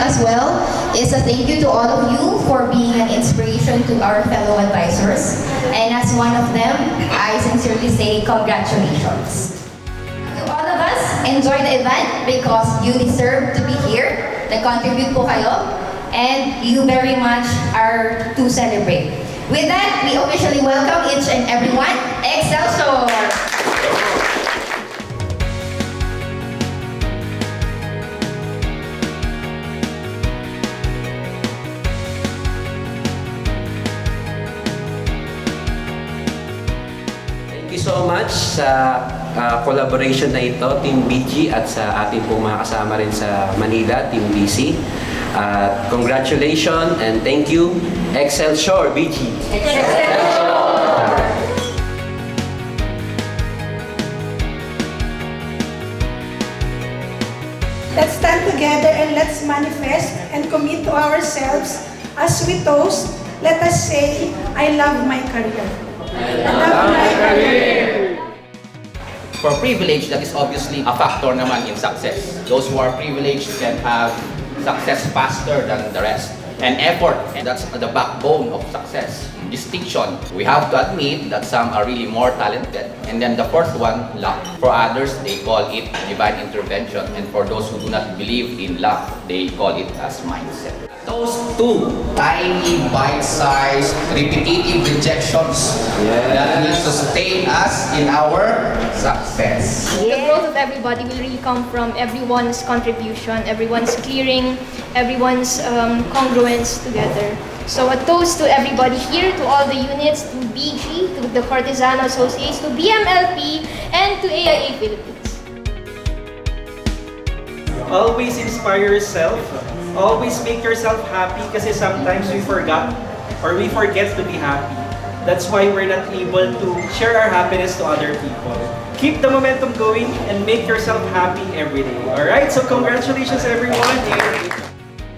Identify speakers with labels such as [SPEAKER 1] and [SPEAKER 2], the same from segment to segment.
[SPEAKER 1] as well is a thank you to all of you for being an inspiration to our fellow advisors. And as one of them, I sincerely say congratulations. To all of us, enjoy the event because you deserve to be here. Nag-contribute po kayo. And you very much are to celebrate. With that, we officially welcome each and everyone. Excelsior!
[SPEAKER 2] Thank you so much sa collaboration na ito, Team BG at sa ating pong mga kasama rin sa Manila, Team BC. Congratulations and thank you, Excelsior BG.
[SPEAKER 3] Let's stand together and let's manifest and commit to ourselves as we toast. Let us say, I love my career. I love my career.
[SPEAKER 4] For privilege, that is obviously a factor naman in success. Those who are privileged can have success faster than the rest. And effort, and that's the backbone of success. Distinction, we have to admit that some are really more talented. And then the fourth one, luck. For others, they call it divine intervention. And for those who do not believe in luck, they call it as mindset. Those two tiny, bite-sized, repetitive rejections that will sustain us in our success.
[SPEAKER 5] The growth of everybody will really come from everyone's contribution, everyone's clearing, everyone's congruence together. So a toast to everybody here, to all the units, to BG, to the Cortesano Associates, to BMLP, and to AIA Philippines.
[SPEAKER 6] Always inspire yourself. Always make yourself happy kasi sometimes we forget to be happy. That's why we're not able to share our happiness to other people. Keep the momentum going and make yourself happy every day. Alright? So congratulations everyone.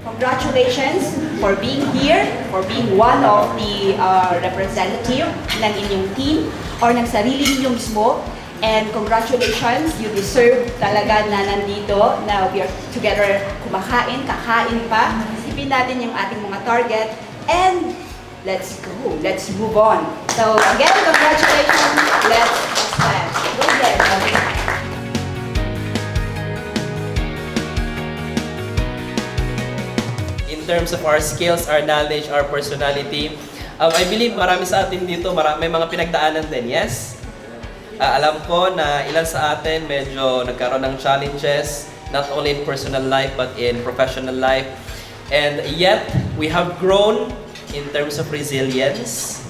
[SPEAKER 7] Congratulations for being here, for being one of the representative ng inyong team or ng sarili ninyong mismo. And congratulations, you deserve talaga na nandito, na we are together kumakain, kakain pa. Isipin natin yung ating mga target and let's go, let's move on. So again, congratulations, let's stand. Go ahead.
[SPEAKER 8] In terms of our skills, our knowledge, our personality, I believe marami sa atin dito, may mga pinagdaanan din, yes? Alam ko na ilan sa atin medyo nagkaroon ng challenges, not only in personal life but in professional life. And yet, we have grown in terms of resilience.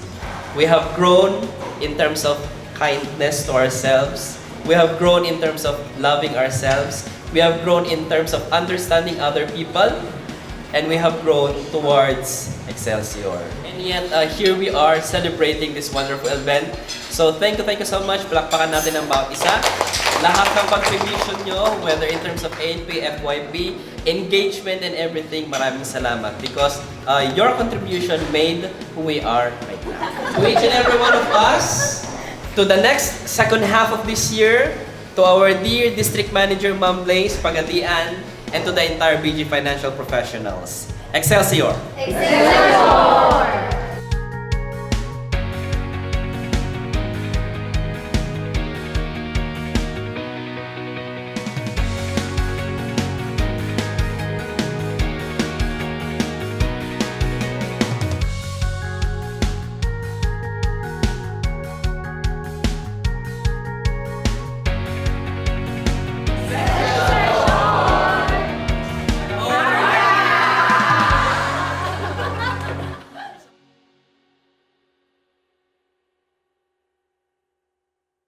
[SPEAKER 8] We have grown in terms of kindness to ourselves. We have grown in terms of loving ourselves. We have grown in terms of understanding other people. And we have grown towards Excelsior. And yet, here we are celebrating this wonderful event. So thank you so much. Palakpakan natin ang bawat isa. Lahat ng contribution nyo, whether in terms of ANP, FYP, engagement and everything, maraming salamat. Because your contribution made who we are right now. To each and every one of us, to the next second half of this year, to our dear District Manager, Ma'am Blaze Pagadian, and to the entire BG Financial Professionals. Excelsior!
[SPEAKER 1] Excelsior!